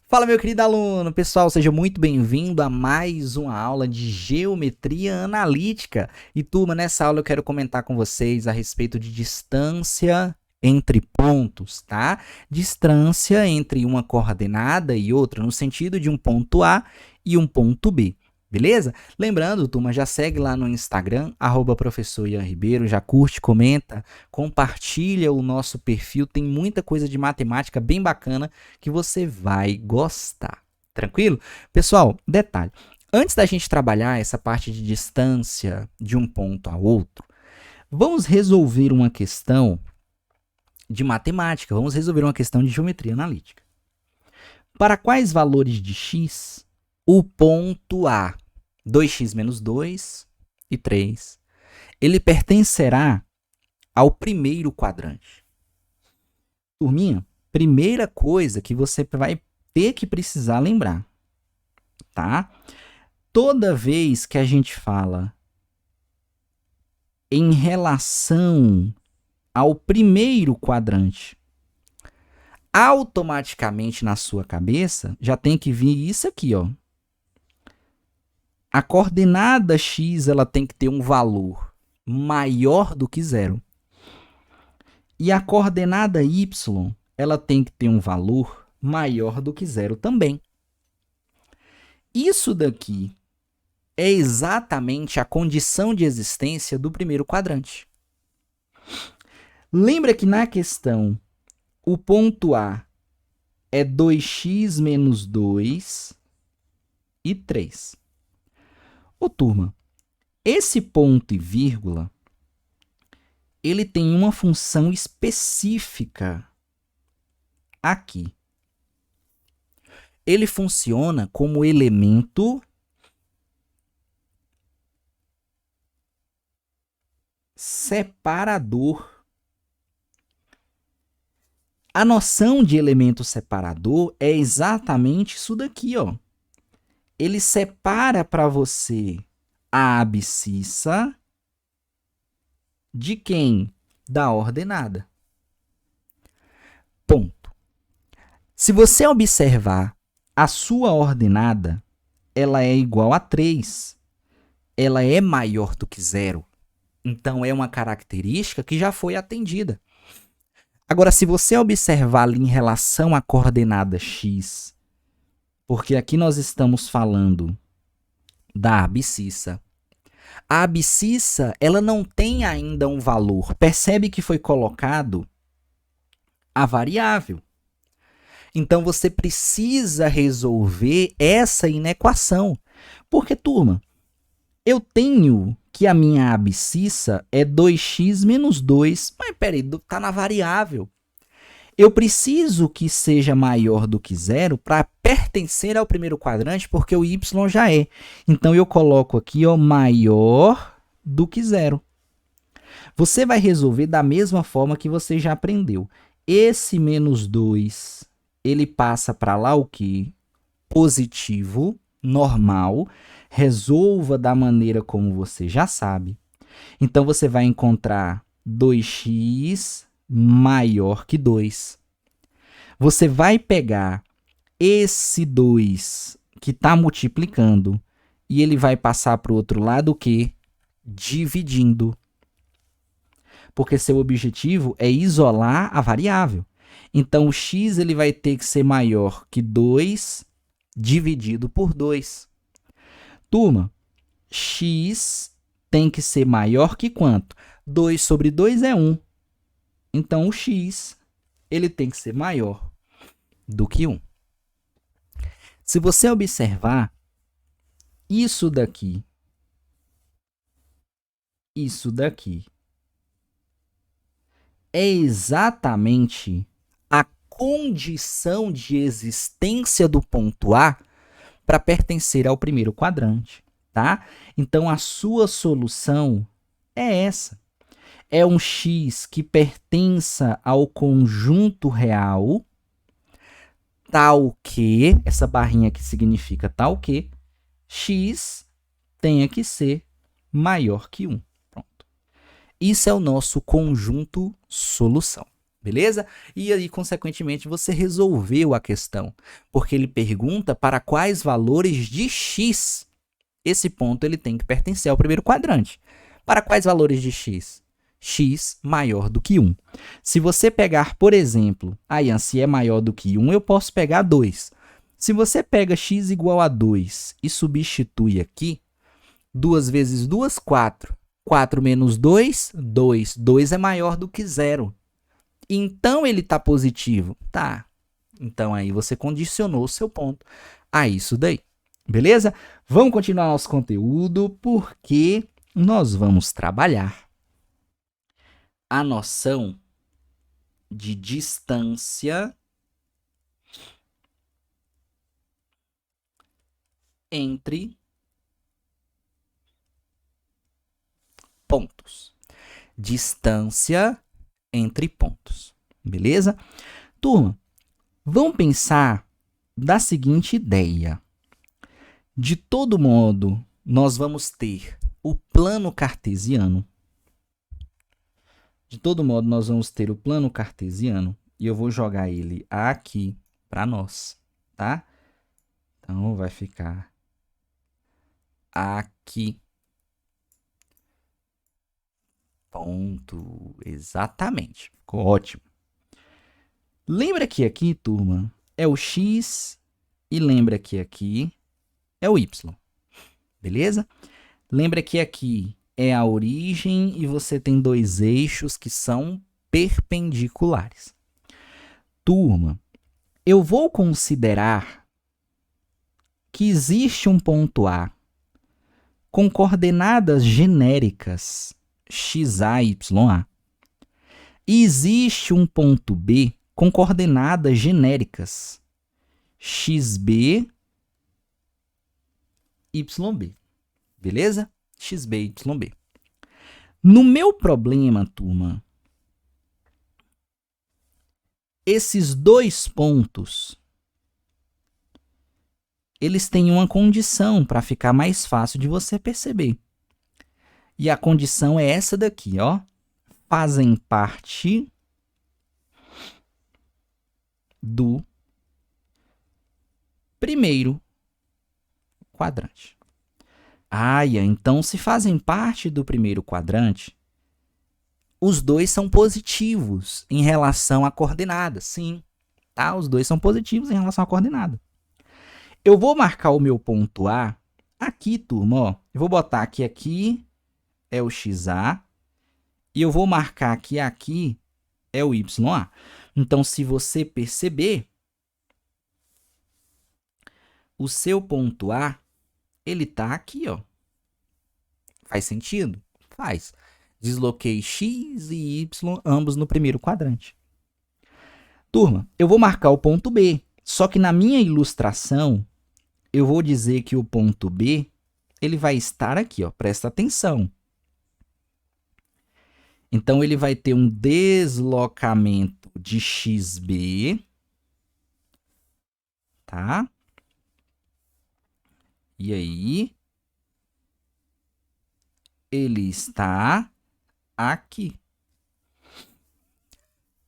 Fala, meu querido aluno! Pessoal, seja muito bem-vindo a mais uma aula de Geometria Analítica. E, turma, nessa aula eu quero comentar com vocês a respeito de distância entre pontos, tá? Distância entre uma coordenada e outra, no sentido de um ponto A e um ponto B. Beleza? Lembrando, turma, já segue lá no Instagram, @professor Ian Ribeiro, já curte, comenta, compartilha o nosso perfil, tem muita coisa de matemática bem bacana que você vai gostar. Tranquilo? Pessoal, detalhe. Antes da gente trabalhar essa parte de distância de um ponto a outro, vamos resolver uma questão de matemática, vamos resolver uma questão de geometria analítica. Para quais valores de x o ponto A, 2x menos 2 e 3, ele pertencerá ao primeiro quadrante? Turminha, primeira coisa que você vai ter que precisar lembrar, tá? Toda vez que a gente fala em relação ao primeiro quadrante, automaticamente na sua cabeça já tem que vir isso aqui, ó. A coordenada x ela tem que ter um valor maior do que zero. E a coordenada y ela tem que ter um valor maior do que zero também. Isso daqui é exatamente a condição de existência do primeiro quadrante. Lembra que na questão o ponto A é 2x menos 2 e 3. Ô, turma, esse ponto e vírgula, ele tem uma função específica aqui. Ele funciona como elemento separador. A noção de elemento separador é exatamente isso daqui, ó. Ele separa para você a abscissa de quem? Da ordenada. Ponto. Se você observar a sua ordenada, ela é igual a 3. Ela é maior do que zero. Então, é uma característica que já foi atendida. Agora, se você observar ali em relação à coordenada x, porque aqui nós estamos falando da abscissa. A abscissa, ela não tem ainda um valor. Percebe que foi colocado a variável. Então, você precisa resolver essa inequação. Porque, turma, eu tenho que a minha abscissa é 2x menos 2. Mas, peraí, está na variável. Eu preciso que seja maior do que zero para pertencer ao primeiro quadrante, porque o y já é. Então, eu coloco aqui, ó, maior do que zero. Você vai resolver da mesma forma que você já aprendeu. Esse menos 2, ele passa para lá o quê? Positivo, normal. Resolva da maneira como você já sabe. Então, você vai encontrar 2x maior que 2. Você vai pegar esse 2 que está multiplicando e ele vai passar para o outro lado o quê? Dividindo. Porque seu objetivo é isolar a variável. Então, o x ele vai ter que ser maior que 2 dividido por 2. Turma, x tem que ser maior que quanto? 2 sobre 2 é 1. Então, o x ele tem que ser maior do que 1. Se você observar, isso daqui é exatamente a condição de existência do ponto A para pertencer ao primeiro quadrante, tá? Então, a sua solução é essa. É um x que pertença ao conjunto real, tal que, essa barrinha aqui significa tal que, x tenha que ser maior que 1. Pronto. Isso é o nosso conjunto solução. Beleza? E aí, consequentemente, você resolveu a questão, porque ele pergunta para quais valores de x esse ponto ele tem que pertencer ao primeiro quadrante. Para quais valores de x? X maior do que 1. Se você pegar, por exemplo, Ian, se é maior do que 1, eu posso pegar 2. Se você pega x igual a 2 e substitui aqui, 2 vezes 2, 4. 4 menos 2, 2. 2 é maior do que 0. Então, ele está positivo. Tá. Então, aí você condicionou o seu ponto a isso daí. Beleza? Vamos continuar nosso conteúdo, porque nós vamos trabalhar a noção de distância entre pontos. Distância entre pontos. Beleza? Turma, vamos pensar da seguinte ideia. De todo modo, nós vamos ter o plano cartesiano. De todo modo, nós vamos ter o plano cartesiano e eu vou jogar ele aqui para nós, tá? Então, vai ficar aqui. Ponto. Exatamente. Ficou ótimo. Lembra que aqui, turma, é o x e lembra que aqui é o y. Beleza? Lembra que aqui é a origem e você tem dois eixos que são perpendiculares. Turma, eu vou considerar que existe um ponto A com coordenadas genéricas xa, ya. E existe um ponto B com coordenadas genéricas xb, yb. Beleza? xb, yb. No meu problema, turma, esses dois pontos, eles têm uma condição para ficar mais fácil de você perceber. E a condição é essa daqui, ó. Fazem parte do primeiro quadrante. Então se fazem parte do primeiro quadrante, os dois são positivos em relação à coordenada. Sim, tá? Os dois são positivos em relação à coordenada. Eu vou marcar o meu ponto A aqui, turma, ó. Eu vou botar aqui é o xa, e eu vou marcar que aqui é o ya. Então, se você perceber, o seu ponto A, ele está aqui, ó. Faz sentido? Faz. Desloquei x e y, ambos no primeiro quadrante. Turma, eu vou marcar o ponto B, só que na minha ilustração, eu vou dizer que o ponto B, ele vai estar aqui, ó. Presta atenção. Então, ele vai ter um deslocamento de xb, tá? E aí, ele está aqui.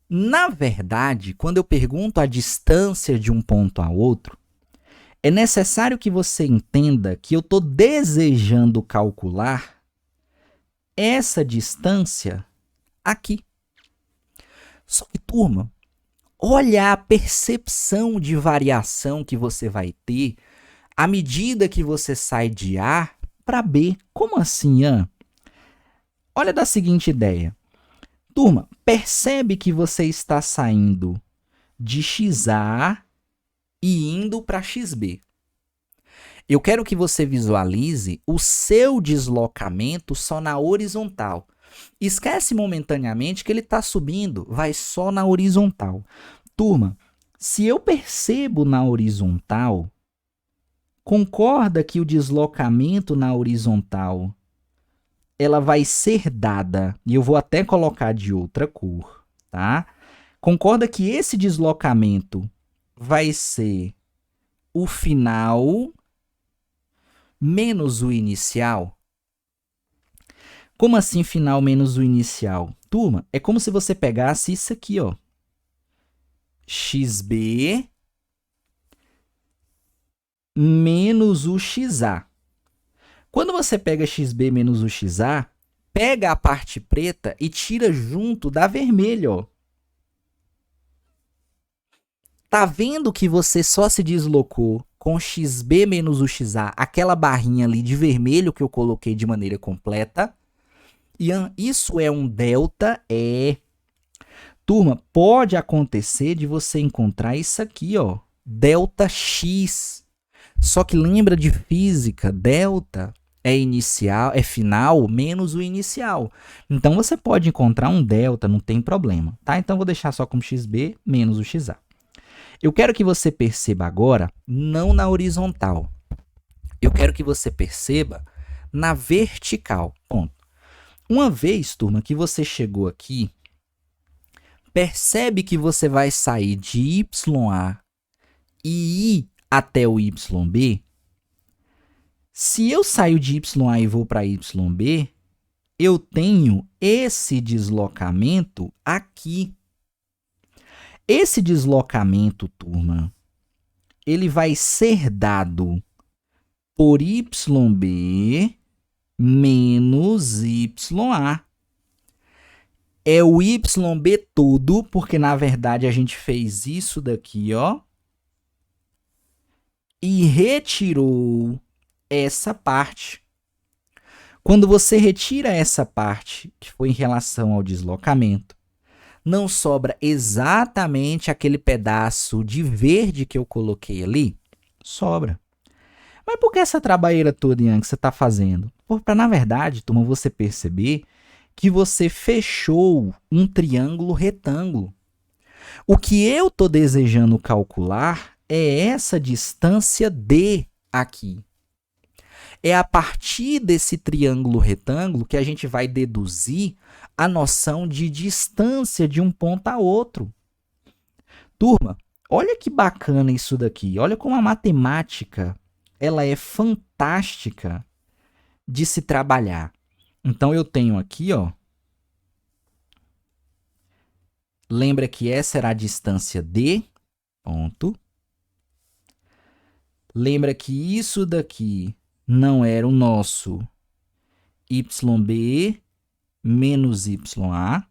Na verdade, quando eu pergunto a distância de um ponto a outro, é necessário que você entenda que eu estou desejando calcular essa distância aqui. Só que, turma, olha a percepção de variação que você vai ter à medida que você sai de A para B. Como assim, Ian? Olha da seguinte ideia. Turma, percebe que você está saindo de xa e indo para xb. Eu quero que você visualize o seu deslocamento só na horizontal. Esquece momentaneamente que ele está subindo, vai só na horizontal. Turma, se eu percebo na horizontal, concorda que o deslocamento na horizontal ela vai ser dada, e eu vou até colocar de outra cor, tá? Concorda que esse deslocamento vai ser o final menos o inicial? Como assim final menos o inicial? Turma, é como se você pegasse isso aqui, ó. XB menos o XA. Quando você pega XB menos o XA, pega a parte preta e tira junto da vermelha, ó. Tá vendo que você só se deslocou com XB menos o XA, aquela barrinha ali de vermelho que eu coloquei de maneira completa? Ian, isso é um delta E. Turma, pode acontecer de você encontrar isso aqui, ó, delta X. Só que lembra de física, delta é inicial, é final menos o inicial. Então você pode encontrar um delta, não tem problema, tá? Então vou deixar só como XB menos o XA. Eu quero que você perceba agora, não na horizontal. Eu quero que você perceba na vertical. Ponto. Uma vez, turma, que você chegou aqui, percebe que você vai sair de YA e ir até o YB? Se eu saio de YA e vou para YB, eu tenho esse deslocamento aqui. Esse deslocamento, turma, ele vai ser dado por YB menos YA. É o YB todo, porque na verdade a gente fez isso daqui, ó, e retirou essa parte. Quando você retira essa parte, que foi em relação ao deslocamento, não sobra exatamente aquele pedaço de verde que eu coloquei ali? Sobra. Mas por que essa trabalheira toda, Ian, que você está fazendo? Para, na verdade, turma, você perceber que você fechou um triângulo retângulo. O que eu estou desejando calcular é essa distância D aqui. É a partir desse triângulo retângulo que a gente vai deduzir a noção de distância de um ponto a outro. Turma, olha que bacana isso daqui. Olha como a matemática ela é fantástica de se trabalhar. Então, eu tenho aqui, ó. Lembra que essa era a distância D, ponto. Lembra que isso daqui não era o nosso YB menos YA.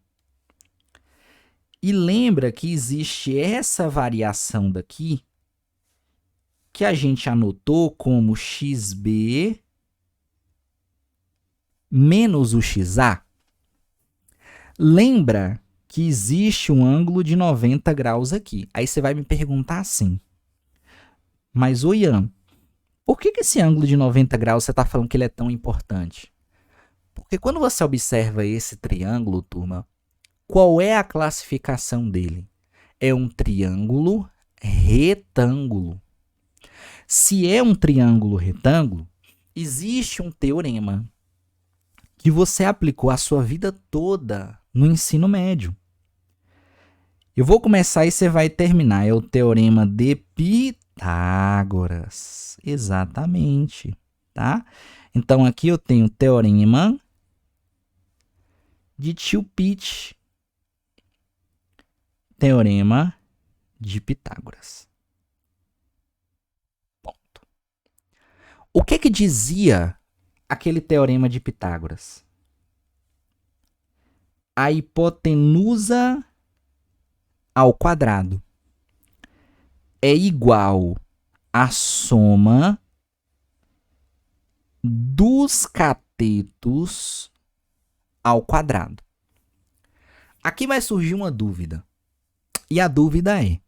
E lembra que existe essa variação daqui, que a gente anotou como XB menos o XA. Lembra que existe um ângulo de 90 graus aqui. Aí você vai me perguntar assim, mas, ô Ian, por que esse ângulo de 90 graus você está falando que ele é tão importante? Porque quando você observa esse triângulo, turma, qual é a classificação dele? É um triângulo retângulo. Se é um triângulo retângulo, existe um teorema que você aplicou a sua vida toda no ensino médio. Eu vou começar e você vai terminar. É o teorema de Pitágoras. Exatamente, tá? Então, aqui eu tenho o teorema de Tio Pitt. Teorema de Pitágoras. Ponto. O que dizia aquele teorema de Pitágoras? A hipotenusa ao quadrado é igual à soma dos catetos ao quadrado. Aqui vai surgir uma dúvida. E a dúvida é,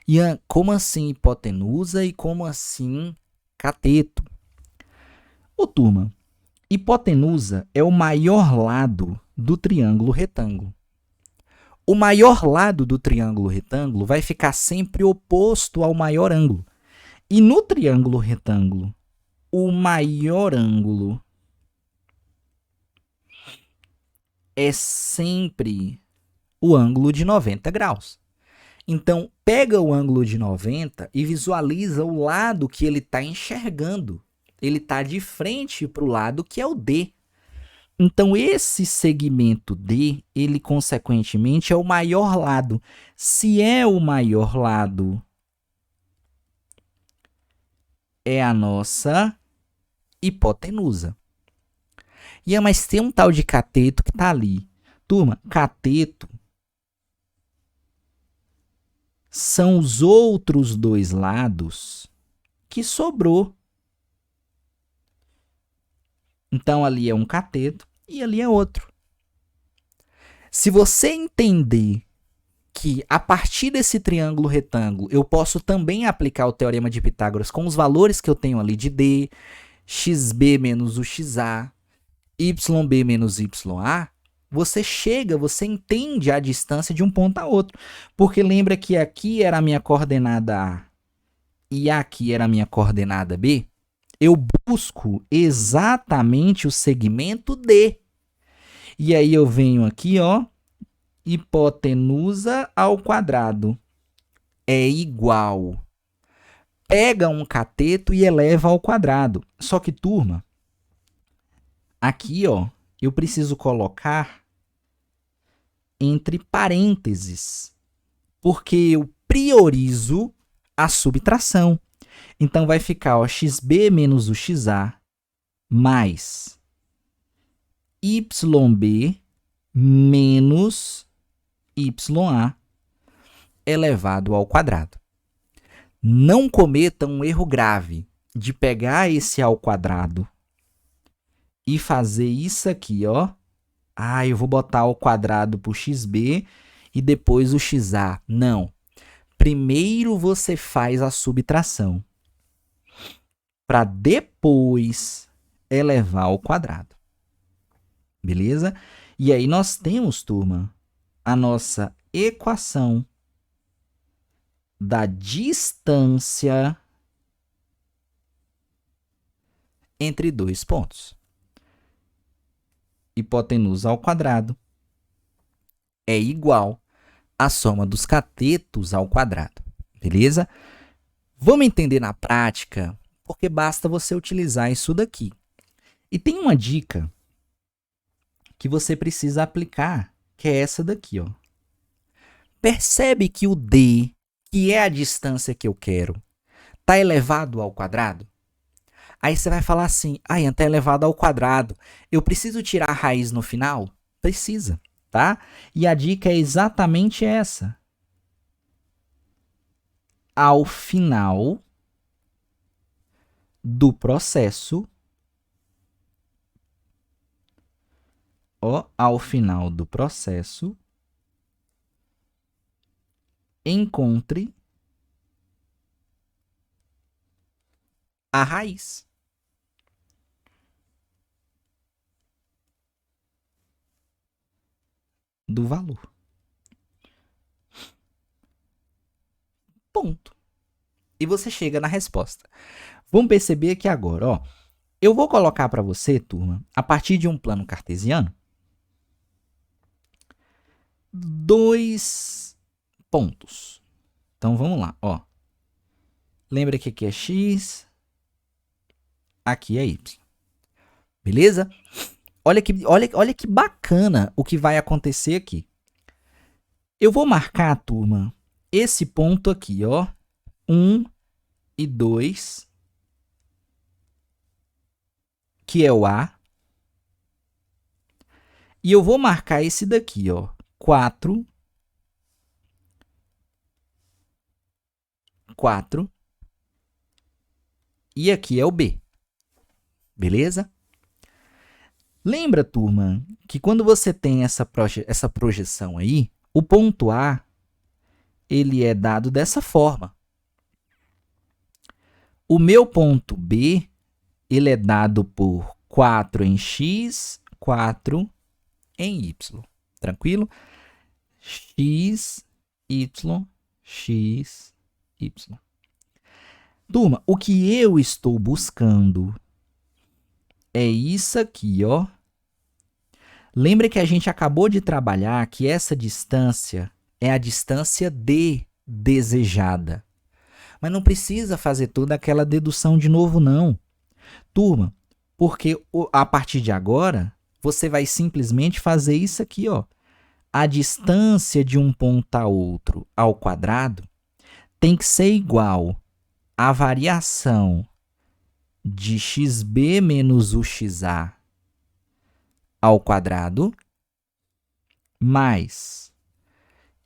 Ian, como assim hipotenusa e como assim cateto? Ô, turma, hipotenusa é o maior lado do triângulo retângulo. O maior lado do triângulo retângulo vai ficar sempre oposto ao maior ângulo. E no triângulo retângulo, o maior ângulo é sempre o ângulo de 90 graus. Então, pega o ângulo de 90 e visualiza o lado que ele está enxergando. Ele está de frente para o lado que é o D. Então, esse segmento D, ele consequentemente é o maior lado. Se é o maior lado, é a nossa hipotenusa. Mas tem um tal de cateto que tá ali. Turma, cateto são os outros dois lados que sobrou. Então, ali é um cateto e ali é outro. Se você entender que a partir desse triângulo retângulo eu posso também aplicar o teorema de Pitágoras com os valores que eu tenho ali de D, xb menos o xa, yb menos ya, você entende a distância de um ponto a outro. Porque lembra que aqui era a minha coordenada A e aqui era a minha coordenada B? Eu busco exatamente o segmento D. E aí eu venho aqui, ó, hipotenusa ao quadrado é igual. Pega um cateto e eleva ao quadrado. Só que, turma, aqui, ó, eu preciso colocar entre parênteses, porque eu priorizo a subtração. Então, vai ficar ó, xb menos o xa mais yb menos ya elevado ao quadrado. Não cometa um erro grave de pegar esse ao quadrado e fazer isso aqui, ó. Eu vou botar ao quadrado para o xb e depois o xa. Não. Primeiro você faz a subtração para depois elevar ao quadrado. Beleza? E aí nós temos, turma, a nossa equação da distância entre dois pontos. Hipotenusa ao quadrado é igual à soma dos catetos ao quadrado. Beleza? Vamos entender na prática, porque basta você utilizar isso daqui. E tem uma dica que você precisa aplicar, que é essa daqui, ó. Percebe que o D, que é a distância que eu quero, está elevado ao quadrado? Aí você vai falar assim, está elevado ao quadrado. Eu preciso tirar a raiz no final? Precisa, tá? E a dica é exatamente essa. Ao final do processo, ao final do processo, encontre a raiz. Do valor. Ponto. E você chega na resposta. Vamos perceber aqui agora, ó. Eu vou colocar para você, turma, a partir de um plano cartesiano, 2 pontos. Então, vamos lá, ó. Lembra que aqui é x, aqui é y. Beleza? Olha que bacana o que vai acontecer aqui. Eu vou marcar, turma, esse ponto aqui, ó, 1 e 2, que é o A. E eu vou marcar esse daqui, ó, 4, 4, e aqui é o B. Beleza? Lembra, turma, que quando você tem essa projeção aí, o ponto A, ele é dado dessa forma. O meu ponto B, ele é dado por 4 em x, 4 em y. Tranquilo? X, y, x, y. Turma, o que eu estou buscando é isso aqui, ó. Lembra que a gente acabou de trabalhar que essa distância é a distância D desejada. Mas não precisa fazer toda aquela dedução de novo, não. Turma, porque a partir de agora, você vai simplesmente fazer isso aqui, ó. A distância de um ponto a outro ao quadrado tem que ser igual à variação de xb menos uxa ao quadrado mais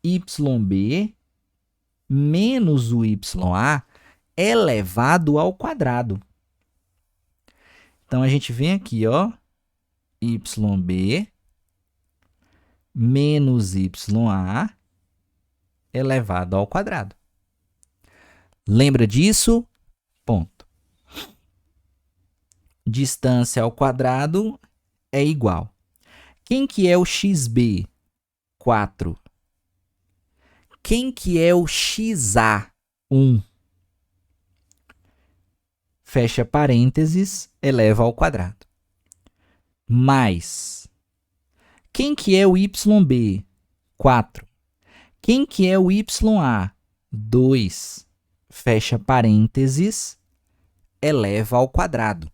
yb menos o ya elevado ao quadrado. Então, a gente vem aqui, ó, yb menos ya elevado ao quadrado. Lembra disso? Ponto. Distância ao quadrado é igual. Quem que é o xb? 4. Quem que é o xa? 1. Fecha parênteses, eleva ao quadrado. Mais. Quem que é o yb? 4. Quem que é o ya? 2. Fecha parênteses, eleva ao quadrado.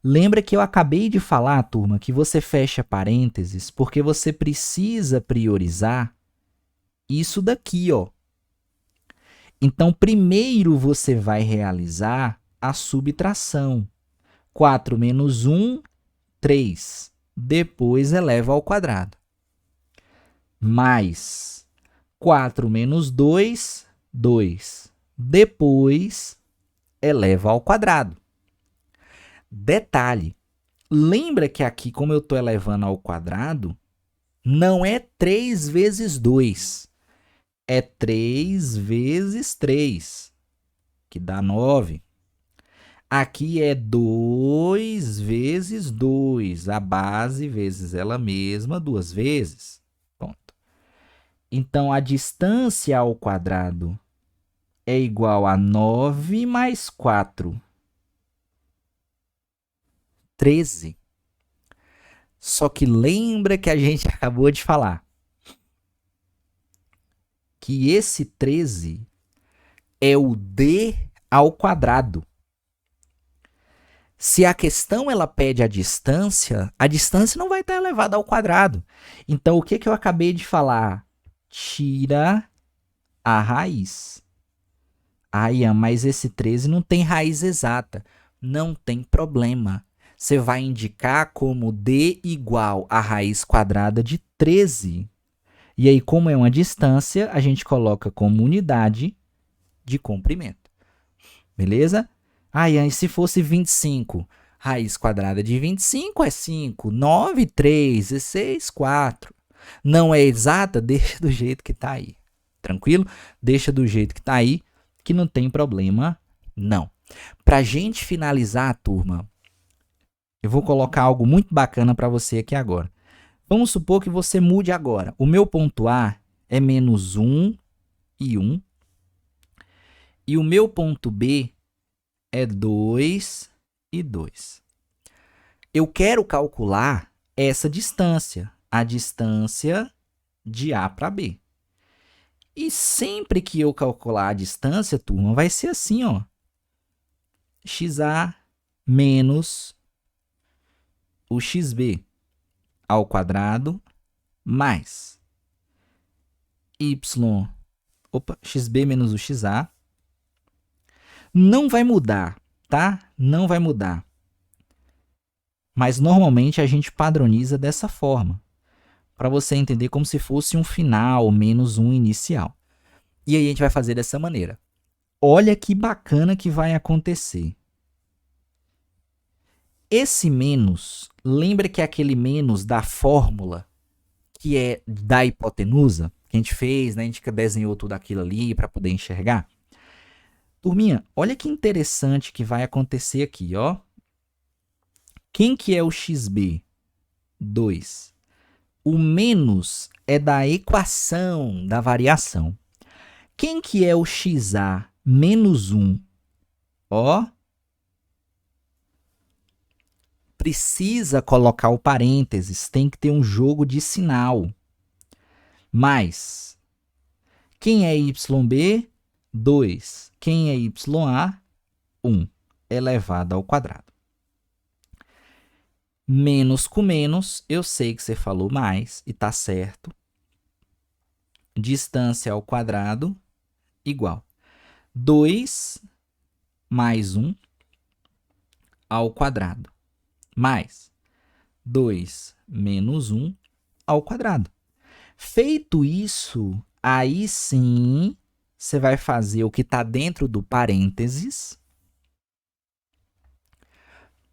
Lembra que eu acabei de falar, turma, que você fecha parênteses porque você precisa priorizar isso daqui, ó. Então, primeiro você vai realizar a subtração. 4 menos 1, 3. Depois eleva ao quadrado. Mais 4 menos 2, 2. Depois eleva ao quadrado. Detalhe, lembra que aqui, como eu estou elevando ao quadrado, não é 3 vezes 2. É 3 vezes 3, que dá 9. Aqui é 2 vezes 2, a base vezes ela mesma, 2 vezes. Ponto. Então, a distância ao quadrado é igual a 9 mais 4. 13. Só que lembra que a gente acabou de falar que esse 13 é o d ao quadrado. Se a questão ela pede a distância não vai estar elevada ao quadrado. Então, o que eu acabei de falar? Tira a raiz. Ian, mas esse 13 não tem raiz exata. Não tem problema. Você vai indicar como d igual a raiz quadrada de 13. E aí, como é uma distância, a gente coloca como unidade de comprimento. Beleza? Ian, e se fosse 25? Raiz quadrada de 25 é 5. 9, 3, 16, 4. Não é exata? Deixa do jeito que está aí. Tranquilo? Deixa do jeito que está aí, que não tem problema, não. Para a gente finalizar, turma, eu vou colocar algo muito bacana para você aqui agora. Vamos supor que você mude agora. O meu ponto A é menos 1 e 1. E o meu ponto B é 2 e 2. Eu quero calcular essa distância, a distância de A para B. E sempre que eu calcular a distância, turma, vai ser assim, ó. XA menos o XB ao quadrado mais XB menos o XA. Não vai mudar, tá? Não vai mudar. Mas normalmente a gente padroniza dessa forma, para você entender como se fosse um final menos um inicial. E aí a gente vai fazer dessa maneira. Olha que bacana que vai acontecer. Esse menos, lembra que é aquele menos da fórmula que é da hipotenusa, que a gente fez, né? A gente desenhou tudo aquilo ali para poder enxergar. Turminha, olha que interessante que vai acontecer aqui, ó. Quem que é o XB? 2. O menos é da equação da variação. Quem que é o XA? Menos 1. Ó. Precisa colocar o parênteses, tem que ter um jogo de sinal. Mais. Quem é YB? 2. Quem é YA? 1. Elevado ao quadrado. Menos com menos, eu sei que você falou mais e tá certo. Distância ao quadrado igual 2 mais 1 ao quadrado, mais 2 menos 1 ao quadrado. Feito isso, aí sim você vai fazer o que está dentro do parênteses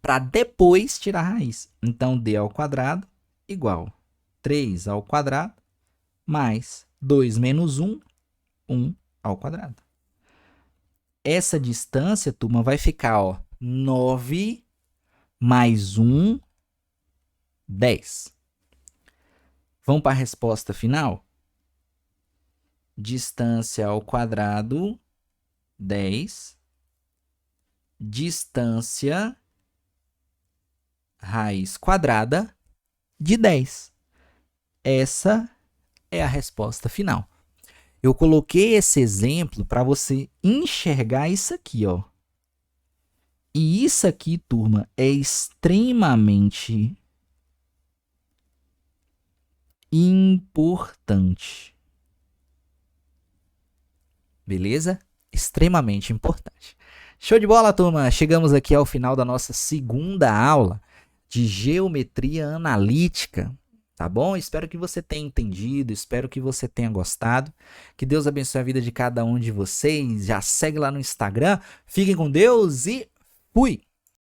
para depois tirar a raiz. Então, d ao quadrado igual 3 ao quadrado mais 2 menos 1, 1 ao quadrado. Essa distância, turma, vai ficar 9 mais 1, 10. Vamos para a resposta final? Distância ao quadrado, 10. Distância, raiz quadrada, de 10. Essa é a resposta final. Eu coloquei esse exemplo para você enxergar isso aqui, ó. E isso aqui, turma, é extremamente importante. Beleza? Extremamente importante. Show de bola, turma! Chegamos aqui ao final da nossa segunda aula de geometria analítica. Tá bom? Espero que você tenha entendido, espero que você tenha gostado. Que Deus abençoe a vida de cada um de vocês. Já segue lá no Instagram. Fiquem com Deus e fui!